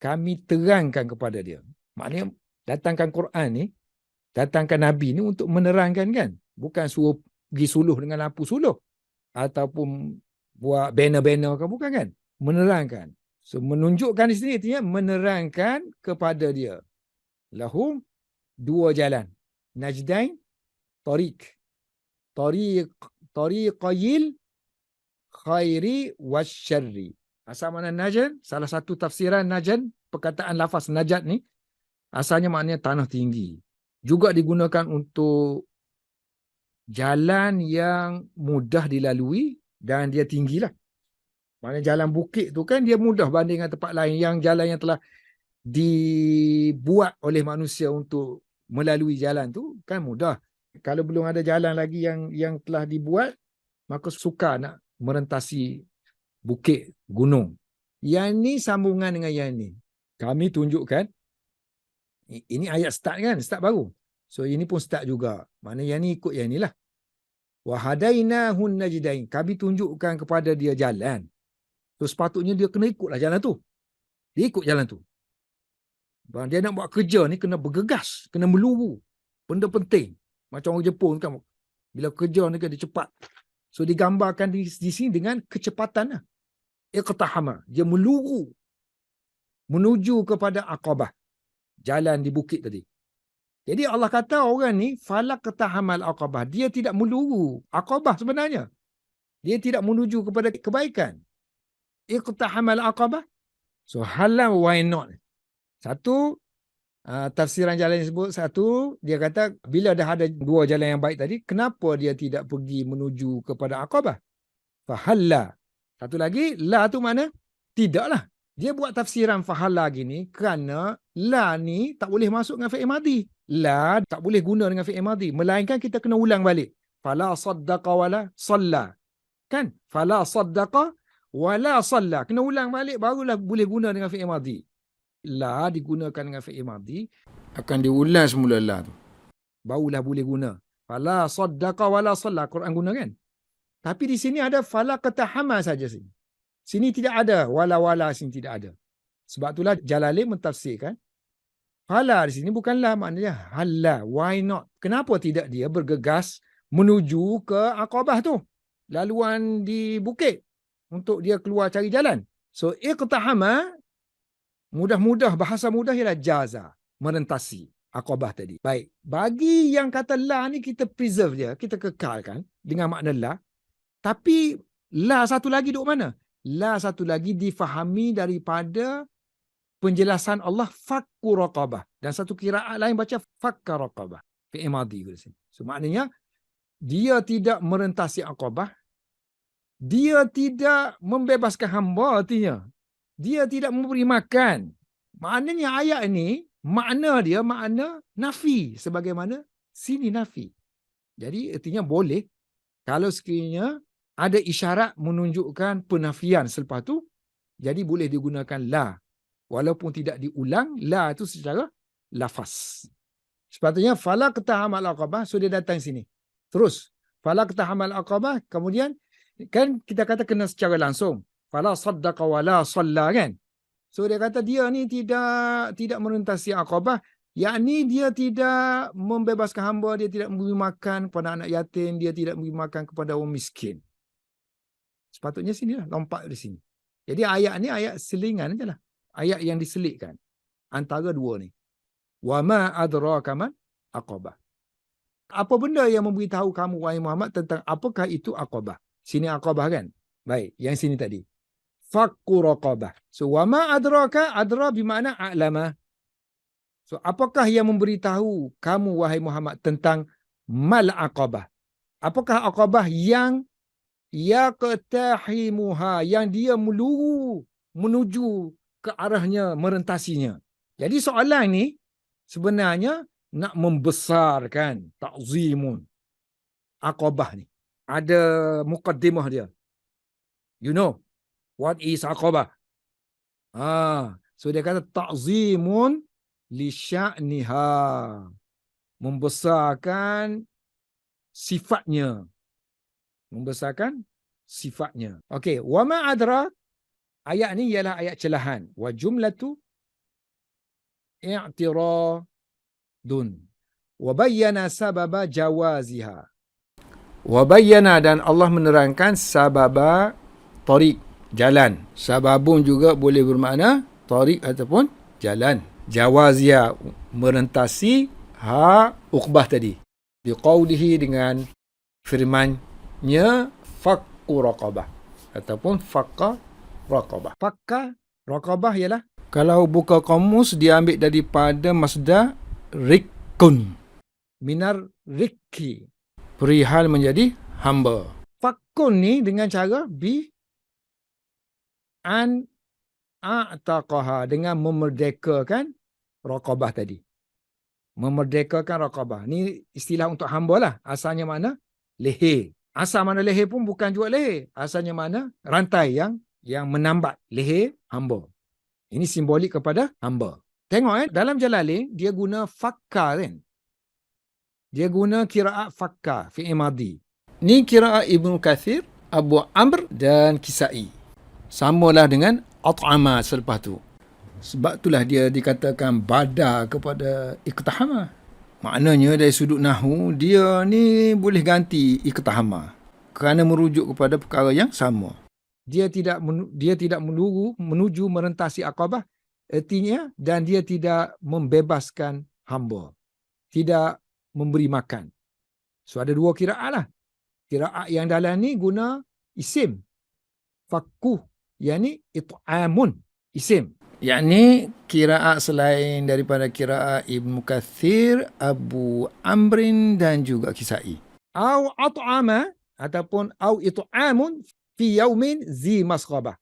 [SPEAKER 1] Kami terangkan kepada dia. Maknanya datangkan Quran ni, datangkan Nabi ni untuk menerangkan kan. Bukan suruh pergi suluh dengan lampu suluh. Ataupun buat banner-banner kan, bukan kan. Menerangkan. So menunjukkan di sini artinya menerangkan kepada dia. Lahum 2 jalan. Najdain, tariq. Tariqayil khairi wasyarri. Asal mana najan? Salah satu tafsiran najan, perkataan lafaz najat ni, asalnya maknanya tanah tinggi. Juga digunakan untuk jalan yang mudah dilalui dan dia tinggilah. Maknanya jalan bukit tu kan dia mudah banding dengan tempat lain yang jalan yang telah dibuat oleh manusia untuk melalui jalan tu kan mudah. Kalau belum ada jalan lagi yang telah dibuat, maka sukar nak merentasi bukit, gunung. Yang ni sambungan dengan yang ni. Kami tunjukkan, ini ayat start kan, start baru. So ini pun start juga. Maknanya yang ni ikut yang ni lah. Wa hadainahun najdain. Kami tunjukkan kepada dia jalan. So sepatutnya dia kena ikutlah jalan tu. Dia ikut jalan tu. Dia nak buat kerja ni kena bergegas, kena meluru. Benda penting. Macam orang Jepun kan. Bila kerja ni kan dia cepat. So digambarkan di sini dengan kecepatan lah. Iqtahama. Dia meluru menuju kepada Aqabah. Jalan di bukit tadi. Jadi Allah kata orang ni falak qtahamal Aqabah. Dia tidak meluru Aqabah sebenarnya. Dia tidak menuju kepada kebaikan. Iqtahamal Aqabah. So halam why not? Satu, tafsiran jalan yang sebut, satu, dia kata bila dah ada 2 jalan yang baik tadi, kenapa dia tidak pergi menuju kepada Aqabah? Fahalla. Satu lagi, la tu mana? Tidaklah. Dia buat tafsiran fahalla gini kerana la ni tak boleh masuk dengan fi'il madhi. La tak boleh guna dengan fi'il madhi. Melainkan kita kena ulang balik. Fala saddaqa wala salla. Kan? Fala saddaqa wala salla. Kena ulang balik barulah boleh guna dengan fi'il madhi. La digunakan dengan fi'il madhi, akan diulang semula la tu. Barulah boleh guna. Fala saddaqa wala salla. Quran guna kan? Tapi di sini ada fala qtahama saja sini. Sini tidak ada wala-wala, sini tidak ada. Sebab itulah Jalalain mentafsirkan Fala di sini bukanlah maknanya hala, why not? Kenapa tidak dia bergegas menuju ke Aqabah tu? Laluan di bukit untuk dia keluar cari jalan. So iqtahama, mudah-mudah, bahasa mudah ialah jaza, merentasi Aqabah tadi. Baik, bagi yang kata la ni kita preserve dia, kita kekalkan dengan makna la. Tapi la satu lagi duduk mana? La satu lagi difahami daripada penjelasan Allah fakku raqabah, dan satu kiraat lain baca fakka raqabah fi'il madhi di sini. So maknanya dia tidak merentasi Aqabah, dia tidak membebaskan hamba, artinya dia tidak memberi makan. Maknanya ayat ini makna dia makna nafi, sebagaimana sini nafi. Jadi artinya boleh kalau sekiranya ada isyarat menunjukkan penafian selepas tu, jadi boleh digunakan la. Walaupun tidak diulang, la itu secara lafaz. Sepatutnya fala qtahamal aqabah, so dia datang sini. Terus fala qtahamal aqabah, kemudian kan kita kata kena secara langsung. Fala saddaqa wala salla kan. So dia kata dia ni tidak merentasi aqabah, yakni dia tidak membebaskan hamba, dia tidak memberi makan kepada anak yatim, dia tidak memberi makan kepada orang miskin. Sepatutnya sinilah, lompat di sini. Jadi ayat ni ayat selingan je lah. Ayat yang diselitkan antara dua ni. Wa ma adraka man aqabah. Apa benda yang memberitahu kamu wahai Muhammad tentang apakah itu aqabah? Sini aqabah kan? Baik, yang sini tadi. Fakku raqabah. So wa ma adraka, adra bermakna a'lama. So apakah yang memberitahu kamu wahai Muhammad tentang mal aqabah? Apakah aqabah yang yaqtahimuha, yang dia meluru menuju ke arahnya, merentasinya. Jadi soalan ni sebenarnya nak membesarkan ta'zimun Aqabah ni. Ada muqaddimah dia. You know what is Aqabah? So dia kata ta'zimun li sya'niha. Membesarkan sifatnya. Membesarkan sifatnya. Okey, wa ma adrak, ayat ni ialah ayat celahan. Wa jumlatu i'tiradun. Wa bayyana sababa jawaziha. Wa bayyana, dan Allah menerangkan sababa tariq, jalan. Sababun juga boleh bermakna tariq ataupun jalan. Jawazia, merentasi Uqbah tadi. Biqaulihi, dengan firman-Nya fakku raqabah ataupun fakka raqabah. Fakka raqabah ialah, kalau buka kamus dia ambil daripada masdar rikun, minar rikki, perihal menjadi hamba. Fakkun ni dengan cara bi an a'taqaha, dengan memerdekakan raqabah tadi. Memerdekakan raqabah. Ni istilah untuk hamba lah. Asalnya mana? Leher. Asal mana leher pun bukan jual leher. Asalnya mana? Rantai yang menambat leher hamba. Ini simbolik kepada hamba. Tengok dalam Jalalain dia guna fakka kan. Dia guna kiraat fakka fi'il madhi. Ni kiraat Ibnu Kathir, Abu Amr dan Kisai. Samalah dengan at'ama selepas tu. Sebab itulah dia dikatakan badar kepada iqtahama. Maknanya dari sudut nahu, dia ni boleh ganti iqtahama kerana merujuk kepada perkara yang sama. Dia tidak menuju merentasi Aqabah, artinya, dan dia tidak membebaskan hamba. Tidak memberi makan. So ada dua kiraat lah. Kiraat yang dalam ni guna isim. Fakkuh, yakni it'amun, isim. Yakni kiraat selain daripada kiraat Ibnu Kathir, Abu Amrin dan juga Kisai. Au at'ama ataupun au it'amun fi yaumin zi masghabah.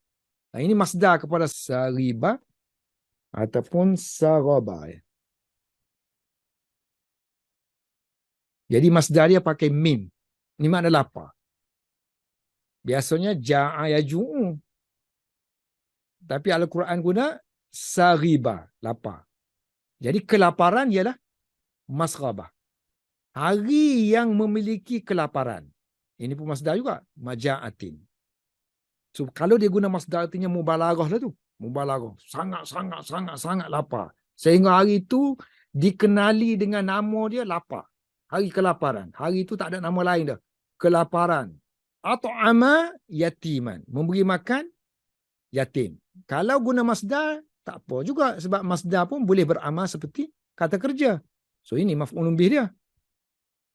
[SPEAKER 1] Ini masdar kepada sariba ataupun saraba. Jadi masdar dia pakai mim. Ini makna lapar. Biasanya ja'a yaju'u. Tapi Al-Quran guna sariba, lapar. Jadi kelaparan ialah masghabah. Hari yang memiliki kelaparan. Ini pun masdar juga, maja'atin. So kalau dia guna masdar artinya mubalaghah lah tu. Mubalaghah. Sangat lapar. Sehingga hari itu dikenali dengan nama dia lapar. Hari kelaparan. Hari itu tak ada nama lain dah. Kelaparan. At'ama yatiman. Memberi makan yatim. Kalau guna masdar, tak apa juga. Sebab masdar pun boleh beramal seperti kata kerja. So ini maf'ulun bih dia.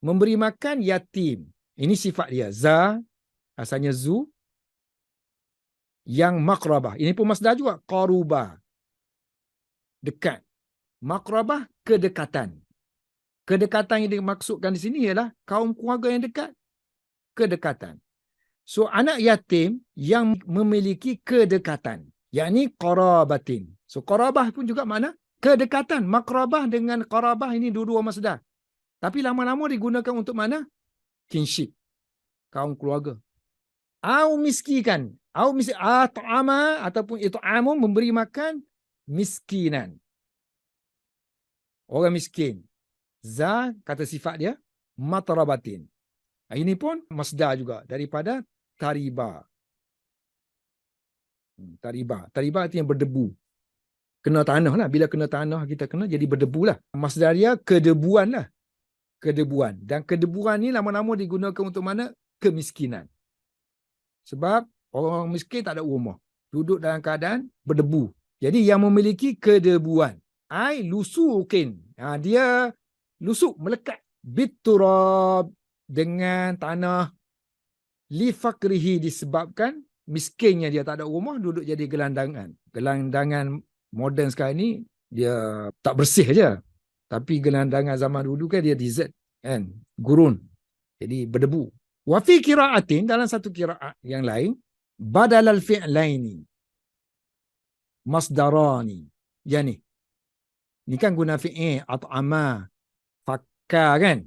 [SPEAKER 1] Memberi makan yatim. Ini sifat dia. Za, asalnya zu. Yang makrabah. Ini pun masdar juga. Qarubah. Dekat. Makrabah, kedekatan. Kedekatan yang dimaksudkan di sini ialah kaum keluarga yang dekat. Kedekatan. So, anak yatim yang memiliki kedekatan. Yakni qarabatin. So, qarabah pun juga makna kedekatan. Makrabah dengan qarabah ini dua-dua masdar. Tapi lama-lama digunakan untuk mana? Kinship. Kaum keluarga. Au miskikan. Au at'ama ataupun it'amun memberi makan miskinan. Orang miskin. Za, kata sifat dia, matrabatin. Ini pun masdar juga daripada tariba. Tariba. Tariba itu yang berdebu. Kena tanah lah. Bila kena tanah, kita kena jadi berdebu lah. Masdar dia kedebuan lah. Kedebuan. Dan kedebuan ni lama-lama digunakan untuk mana? Kemiskinan. Sebab orang miskin tak ada rumah. Duduk dalam keadaan berdebu. Jadi yang memiliki kedebuan. Ai lusukin. Dia lusuk, melekat. Biturab, dengan tanah. Li fakrihi, disebabkan miskinnya dia tak ada rumah, duduk jadi gelandangan. Gelandangan moden sekarang ni, dia tak bersih je. Tapi gelandangan zaman dulu kan dia desert, kan? Gurun. Jadi berdebu. Wa fi qira'atin, dalam satu qira'at yang lain, badal al-fi'laini masdarani. Yang ni kan guna fi'il, at'ama, fakka kan?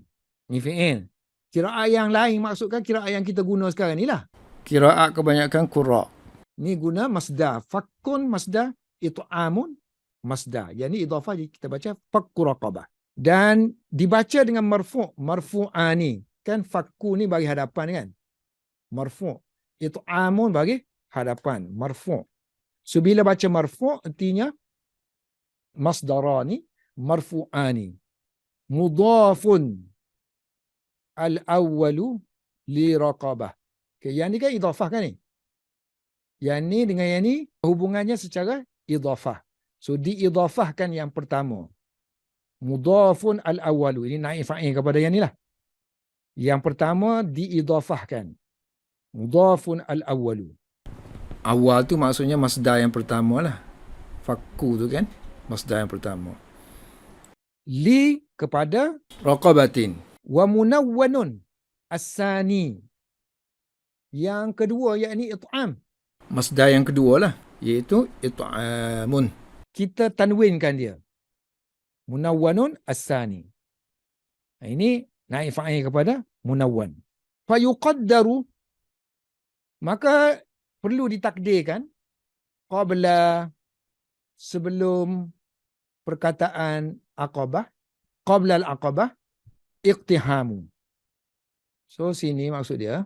[SPEAKER 1] Ni fi'il. Qira'at yang lain maksudkan qira'at yang kita guna sekarang ni lah. Qira'at kebanyakan qura'. Ni guna masdar. Fakkun masdar, it'amun masdar. Yang ni idhafah kita baca fakku raqabah. Dan dibaca dengan marfu'. Marfu'ani. Kan fakku ni bagi hadapan kan? Marfu'. It'amun bagi hadapan. Marfu'. So bila baca marfu' artinya masdarani, marfu'ani. Mudhafun al-awwalu li raqabah. Okay, yang ni kan idhafah kan ni? Yang ni dengan yang ni hubungannya secara idhafah. So diidhafahkan yang pertama. Mudhafun al-awwalu. Ini naik fa'il kepada yang ni lah. Yang pertama diidhafahkan. Mudhafun al-awwalu. Awal tu maksudnya masdar yang pertama lah. Fakku tu kan? Masdar yang pertama. Li kepada raqabatin. Wa munawwanun as-sani. Yang kedua yakni it'am. Masdar yang kedua lah, iaitu it'amun. Kita tanwinkan dia. Munawwanun as-sani. Ini naik fa'il kepada munawwan. Fa yuqaddaru, maka perlu ditakdirkan qabla, sebelum perkataan aqabah, qabla al-aqabah, iqtihamu. So sini maksud dia,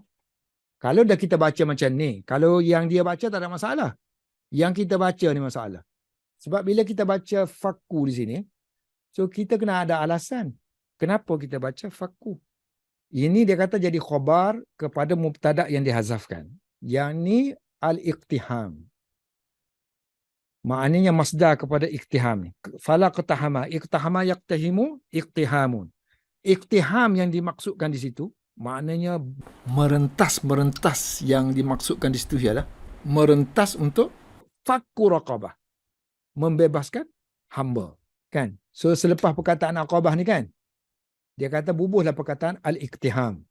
[SPEAKER 1] kalau dah kita baca macam ni, kalau yang dia baca tak ada masalah. Yang kita baca ni masalah. Sebab bila kita baca fakku di sini, so kita kena ada alasan. Kenapa kita baca fakku? Ini dia kata jadi khabar kepada mubtada' yang dihazafkan. Yang ni al-iqtiham. Maknanya masdar kepada iqtiham ni. Fala qatahama. Iqtahama yaqtahimu iqtihamun. Iqtiham yang dimaksudkan di situ, maknanya merentas. Yang dimaksudkan di situ ialah merentas untuk fakku raqabah. Membebaskan hamba. Kan? So selepas perkataan aqabah ni kan, dia kata bubuhlah perkataan al-iqtiham.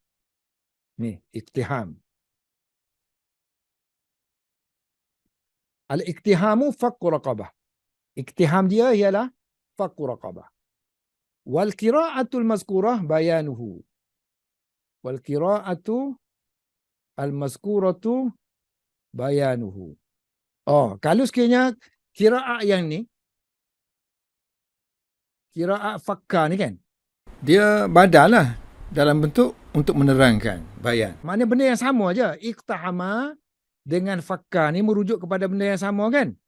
[SPEAKER 1] Ni, iqtiham. Al-iqtihamu fakku raqabah. Iqtiham dia ialah fakku raqabah. Wal qira'atul mazkurah bayanuhu. Wal qira'atu al mazkuratu bayanuhu. Oh, kalau sekiranya qira'at yang ni, qira'at fakka ni kan, dia badal lah dalam bentuk untuk menerangkan bayan. Maknanya benda yang sama aja. Iqtahama dengan fakka ni merujuk kepada benda yang sama kan?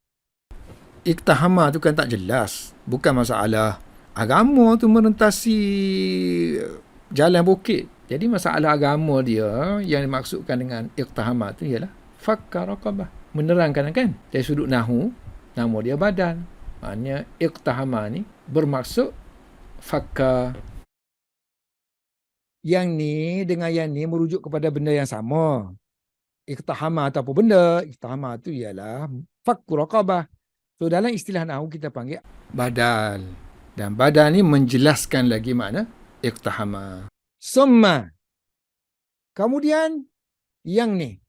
[SPEAKER 1] iktihama tu kan tak jelas. Bukan masalah agama tu merentasi jalan bukit. Jadi masalah agama dia yang dimaksudkan dengan iktihama tu ialah fakka raqabah. Menerangkan kan? Dari sudut nahu, nama dia badal. Maknanya iktihama ni bermaksud fakka. Yang ni dengan yang ni merujuk kepada benda yang sama. Iktihama atau apa benda? Iktihama tu ialah fakku raqabah. So dalam istilah nahu kita panggil badal. Dan badal ni menjelaskan lagi makna iktihama. Summa. Kemudian yang ni.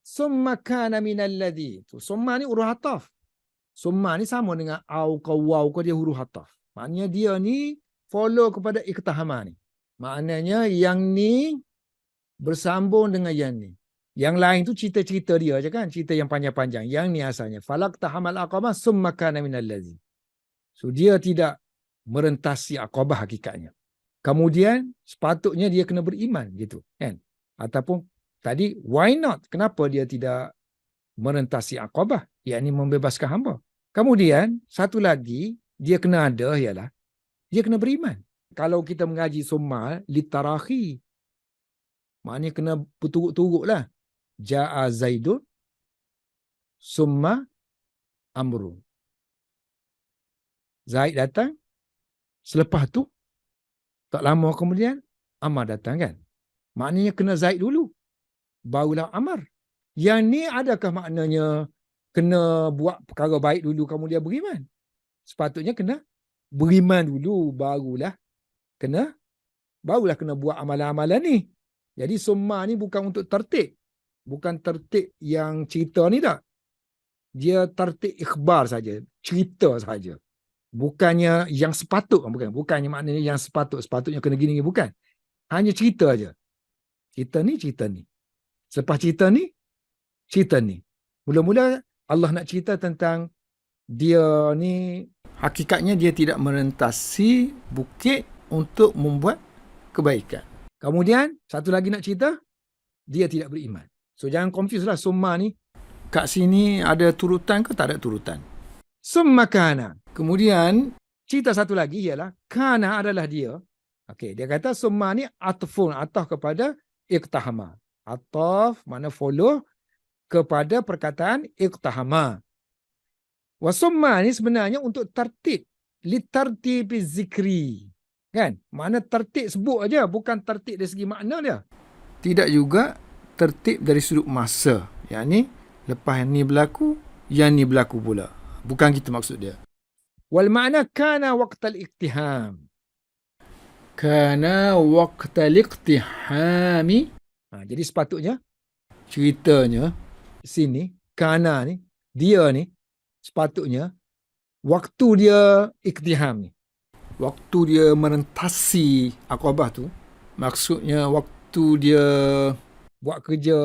[SPEAKER 1] Summa kana minal ladzi. Summa ni huruf ataf. Summa ni sama dengan au ke waw ke dia huruf ataf. Maknanya dia ni follow kepada iktihama ni. Maknanya yang ni bersambung dengan yang ni. Yang lain tu cerita-cerita dia je kan. Cerita yang panjang-panjang. Yang ni asalnya. Falaqtahamal aqabah summa kana minal ladzi. So dia tidak merentasi aqabah hakikatnya. Kemudian sepatutnya dia kena beriman gitu kan. Ataupun tadi why not? Kenapa dia tidak merentasi aqabah? Yakni membebaskan hamba. Kemudian satu lagi dia kena ada ialah dia kena beriman. Kalau kita mengaji summa litarahi, maknanya kena berturut-turut lah. Ja'a Zaidun summa Amru. Zaid datang, selepas tu tak lama kemudian Amar datang kan. Maknanya kena Zaid dulu, barulah Amar. Yang ni adakah maknanya kena buat perkara baik dulu kemudian beriman? Sepatutnya kena beriman dulu, barulah kena buat amalan-amalan ni. Jadi summa ni bukan untuk tertib. Bukan tertib yang cerita ni tak. Dia tertib ikhbar saja, cerita saja. Bukannya yang sepatut, bukannya maknanya yang sepatutnya kena gini, bukan. Hanya cerita aja. Cerita ni. Selepas cerita ni. Mula-mula Allah nak cerita tentang dia ni, hakikatnya dia tidak merentasi bukit untuk membuat kebaikan. Kemudian, satu lagi nak cerita, dia tidak beriman. So, jangan confuse lah summa ni. Kat sini ada turutan ke tak ada turutan? Summa kana. Kemudian, cerita satu lagi ialah, kana adalah dia. Okey, dia kata summa ni atfun, ataf kepada iqtahama. Ataf, makna follow kepada perkataan iqtahama. Wa summa ni sebenarnya untuk tertib. Litartibi zikri. Kan? Makna tertib sebut aja, bukan tertib dari segi makna dia. Tidak juga tertib dari sudut masa. Yang ni, lepas yang ni berlaku, yang ni berlaku pula. Bukan gitu maksud dia. Wal makna kana waqtal iktiham. Kana waqtal iktihami. Jadi sepatutnya, ceritanya, sini, kana ni, dia ni, sepatutnya, waktu dia iktiham ni. Waktu dia merentasi aqabah tu, maksudnya waktu dia buat kerja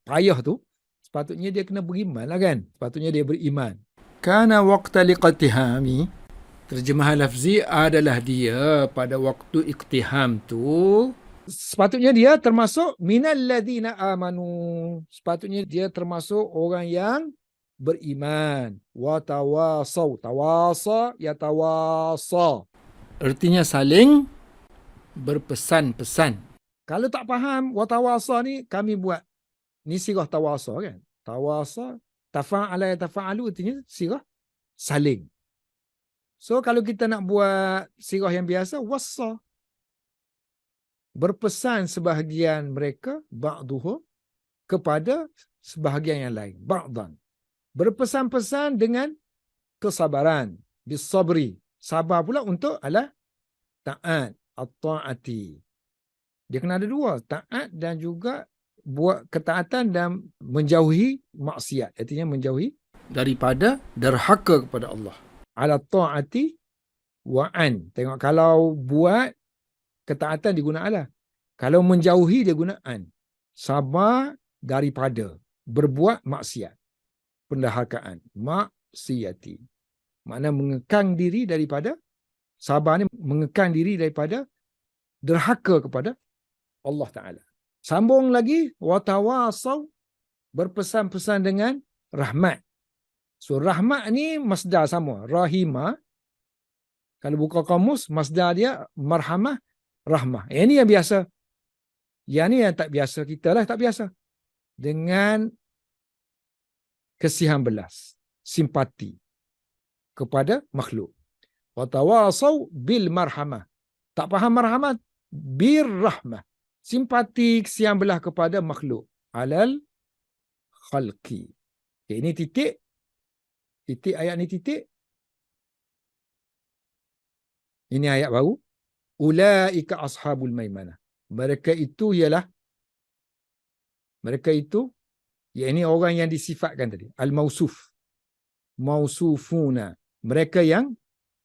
[SPEAKER 1] payah tu, sepatutnya dia kena beriman lah kan. Sepatutnya dia beriman. Kana waqta liqtihami, terjemahan lafzi adalah dia pada waktu iktiham tu. Sepatutnya dia termasuk minal ladzina amanu. Sepatutnya dia termasuk orang yang beriman. Wa tawasaw. Tawasa yatawasa. Artinya saling berpesan-pesan. Kalau tak faham watawasa ni, kami buat ni sirah tawasa kan. Tawasa, tafa'ala yatafa'alu, artinya sirah saling. So kalau kita nak buat sirah yang biasa, wassa. Berpesan sebahagian mereka, ba'duhum, kepada sebahagian yang lain. Ba'dan. Berpesan-pesan dengan kesabaran. Bisabri. Sabar pula untuk ala ta'at. At-ta'ati. Dia kena ada dua. Ta'at dan juga buat ketaatan dan menjauhi maksiat. Artinya menjauhi daripada derhaka kepada Allah. Ala ta'ati wa'an. Tengok kalau buat ketaatan dia guna ala. Kalau menjauhi dia guna an. Sabar daripada berbuat maksiat. Pendahakaan. Maksiati. Makna mengekang diri daripada, sabar ni mengekang diri daripada derhaka kepada Allah Ta'ala. Sambung lagi, watawasaw, berpesan-pesan dengan rahmat. So rahmat ni masdar sama. Rahimah, kalau buka kamus, masdar dia marhamah, rahmah. Yang ni yang biasa. Yang ni yang tak biasa kita lah, tak biasa. Dengan kasihan belas, simpati kepada makhluk. Wa tawasau bil marhamah. Tak faham marhamah, bir rahmah. Simpati kasihan belah kepada makhluk. Alal khalqi. Okay, ini titik. Titik ayat ni titik. Ini ayat baru. Ulaika ashabul maimanah. Mereka itu ialah, mereka itu, ya ini orang yang disifatkan tadi. Al-mausuf. Mausufuna. Mereka yang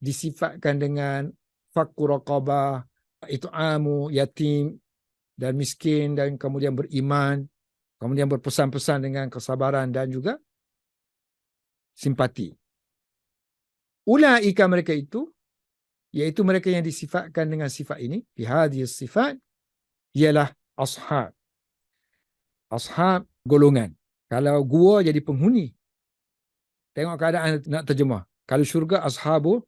[SPEAKER 1] disifatkan dengan fakku raqabah, it'amu yatim dan miskin, dan kemudian beriman, kemudian berpesan-pesan dengan kesabaran dan juga simpati. Ulaika mereka itu, iaitu mereka yang disifatkan dengan sifat ini, bihadhis sifat, ialah ashab. Ashab golongan. Kalau gua jadi penghuni. Tengok keadaan nak terjemah. Kalau syurga, ashabul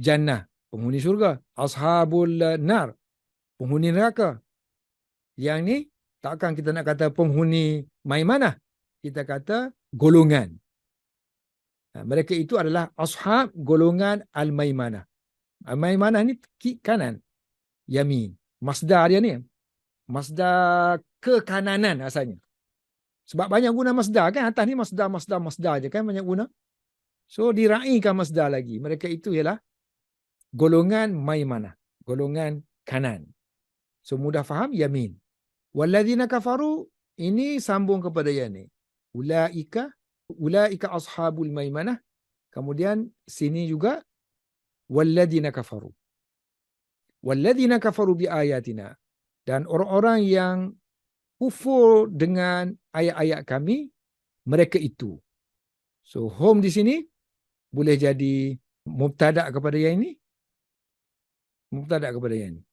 [SPEAKER 1] jannah, penghuni syurga. Ashabul nar, penghuni neraka. Yang ni, takkan kita nak kata penghuni maimanah. Kita kata golongan. Mereka itu adalah ashab golongan al-maimanah. Al-maimanah ni kanan. Yamin. Masdar dia ni. Masdar kekananan asalnya. Sebab banyak guna masdar kan. Atas ni masdar je kan banyak guna. So diraikan masdar lagi. Mereka itu ialah golongan maimanah. Golongan kanan. So mudah faham, yamin. Walladzina kafaru, ini sambung kepada yang ni. Ulaika ashabul maimanah. Kemudian sini juga walladzina kafaru. Walladzina kafaru bi ayatina. Dan orang-orang yang kufur dengan ayat-ayat kami, mereka itu. So hum di sini boleh jadi mubtada' kepada yang ini. Mubtada' kepada yang ini.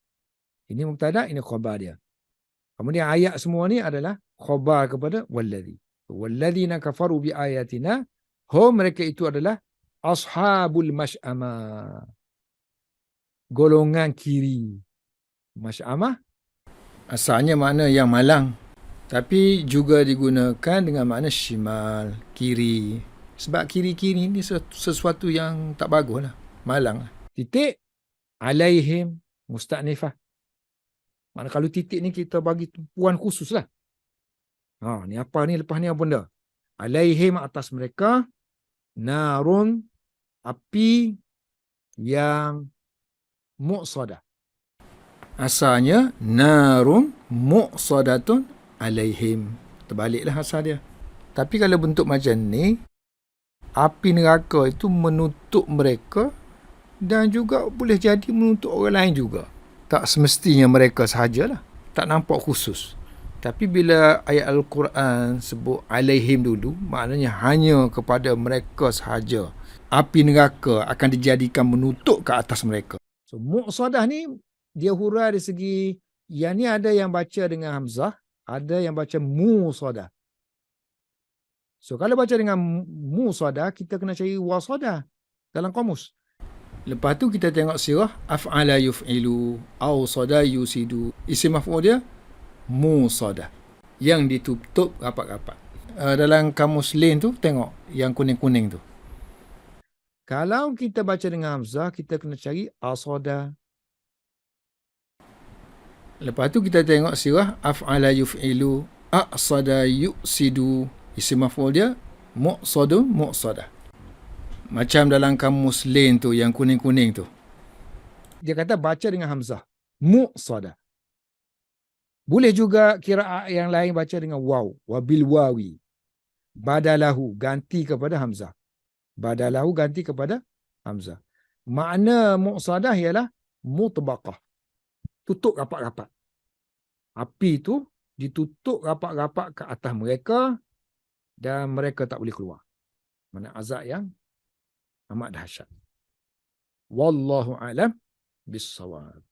[SPEAKER 1] Ini mubtada', ini khabar dia. Kemudian ayat semua ni adalah khabar kepada walladzi. Walladzina kafaru bi ayatina, hum mereka itu adalah ashabul masy'amah. Golongan kiri. Masy'amah asalnya makna yang malang, tapi juga digunakan dengan makna shimal, kiri. Sebab kiri-kiri ni sesuatu yang tak bagus lah, malang lah. Titik alaihim musta'nifah. Makna kalau titik ni kita bagi tumpuan khusus lah. Ni apa ni, lepas ni apa benda? Alaihim, atas mereka, narun, api yang muqsadah. Asalnya narun muqsadatun alaihim. Terbaliklah asal dia. Tapi kalau bentuk macam ni, api neraka itu menutup mereka dan juga boleh jadi menutup orang lain juga. Tak semestinya mereka sahajalah. Tak nampak khusus. Tapi bila ayat Al-Quran sebut alaihim dulu, maknanya hanya kepada mereka sahaja. Api neraka akan dijadikan menutup ke atas mereka. So muqsadah ni dia hurai dari segi, yang ni ada yang baca dengan hamzah, ada yang baca musadah. So kalau baca dengan musadah, kita kena cari wasadah dalam kamus. Lepas tu kita tengok sirah af'ala yuf'ilu, awsada yusidu. Isim maf'ul dia musadah, yang ditutup rapat-rapat. Dalam kamus lain tu tengok yang kuning-kuning tu. Kalau kita baca dengan hamzah, kita kena cari asada. Lepas tu kita tengok sirah af'ala yuf'ilu, aqsada yusidu. Isim maf'ul dia muqsadun muqsadah. Macam dalam kamus lain tu yang kuning-kuning tu. Dia kata baca dengan hamzah, muqsadah. Boleh juga qiraat yang lain baca dengan waw, wabil wawi. Badalahu, ganti kepada hamzah. Badalahu, ganti kepada hamzah. Makna muqsadah ialah mutbaqah. Tutup rapat-rapat. Api tu ditutup rapat-rapat ke atas mereka dan mereka tak boleh keluar. Mana azab yang amat dahsyat. Wallahu a'lam bis-shawab.